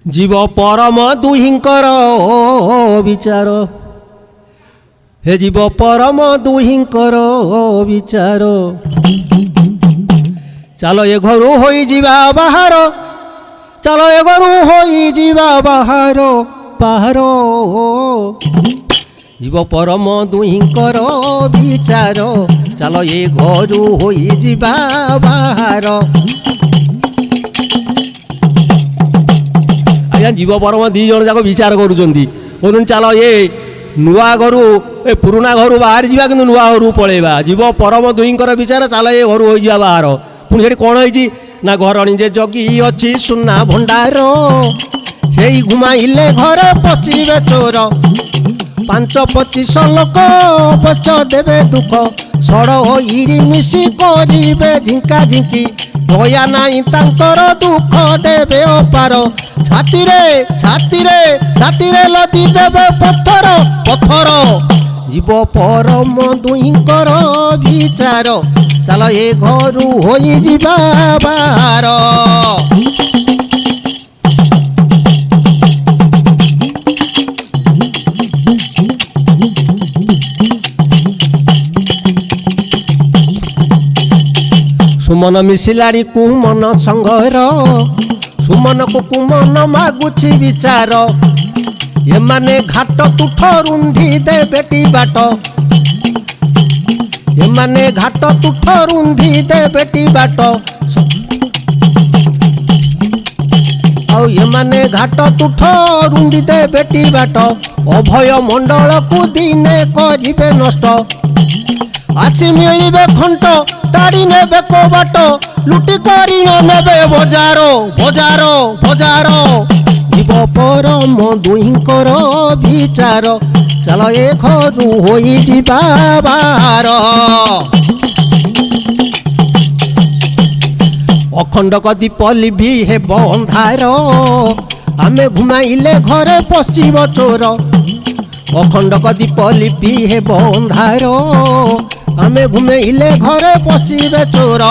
जीव परम दुहिंकर विचार हे जीव परम दुहिंकर विचार चलो ए घरू होई जीवा बाहर चलो ए घरू होई जीवा बाहर बाहर जीव परम दुहिंकर विचार चलो ए घरू होई जीवा बाहर आज्ञा जीव परम दी जन जाक विचार करुँच चलो ये नुआ घर ए पुराना घर बाहर जावा कि नुआ घर पलैबा जीव परम दुईंकर विचार चलो ये घर हो जा बाहर पुणी से कौन होती ना घर जे जगी अच्छी सुना भंडार से घुमाइले घर पशिबे चोर 5-25 लोक पच देवे दुख सड़ होई मिशी करिबे झिंका झिंकी दया नाई तांकर दुख देवे अपार छाती रे लदी देवे पत्थर पत्थर जीव परम दुईंकर विचार चलो ए घरू होई जीवा बाहर सुमन मिसिलाड़ी कुमन संगर सुमन को कुमन मागुछि विचार ये माने घाट तुठ रुंधी दे बेटी बाट ये माने घाट तुठ रुंधी दे बेटी बाट और ये माने घाट तुठ रुंधी दे बेटी बाट अभय मंडल को दिने करिबे नष्ट आसी मिलिबे खंट ताड़ी नेबे को बाट लुटी करी नेबे बजारो बजारो बजारो जीव परम दुईंकर विचार चलो ए घरू होई जीवा बाहर अखंड दीप लिभि हे अंधार आमे घुमाइले घरे पशिब चोर अखंड दीप लिपि हे अंधार आमे घुमेइले घरे पशिबे चोर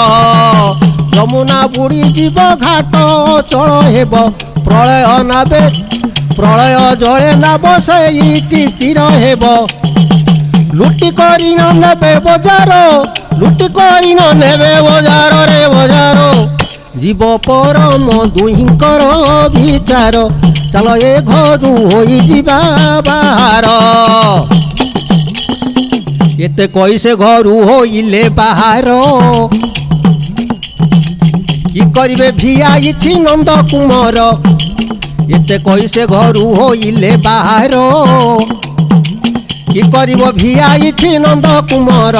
यमुना बुड़ी जीव घाट चल हेब प्रलय नाबे प्रलय जले नाब से स्थिर हेब लुटी करी नेबे बजार लुटी करी नेबे बजार रे बजार जीव परम दुईंकर विचार चलो ए घरू होई जीवा बाहर एते कैसे घरू होइले बाहर कि करिबे भिआइछि नंद कुमार एते कैसे घरू होइले बाहर कि करिबो भिआइछि नंद कुमार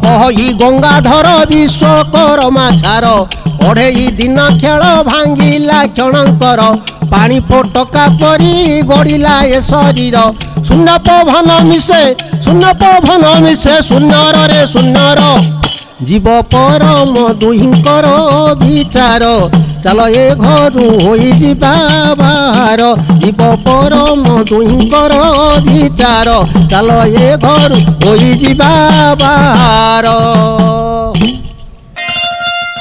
कहि गंगाधर विश्वकर्मा छार अढ़ेई दिन खेल भांगिला क्षणकर पानी फोटका परी गड़िला ए शरीर शून्य पवन मिसे सुन्नर रे सुन्नर जीव परम दुईंकर विचार चलो ए घरू होई जीवा बाहर जीव परम दुईंकर विचार चलो ए घरू होई जीवा बाहर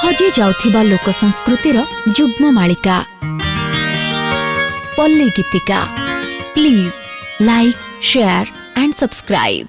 हजि जाउथिबा लोक संस्कृतिर जुग्म मालिका पल्ली गीतिका please like share and subscribe.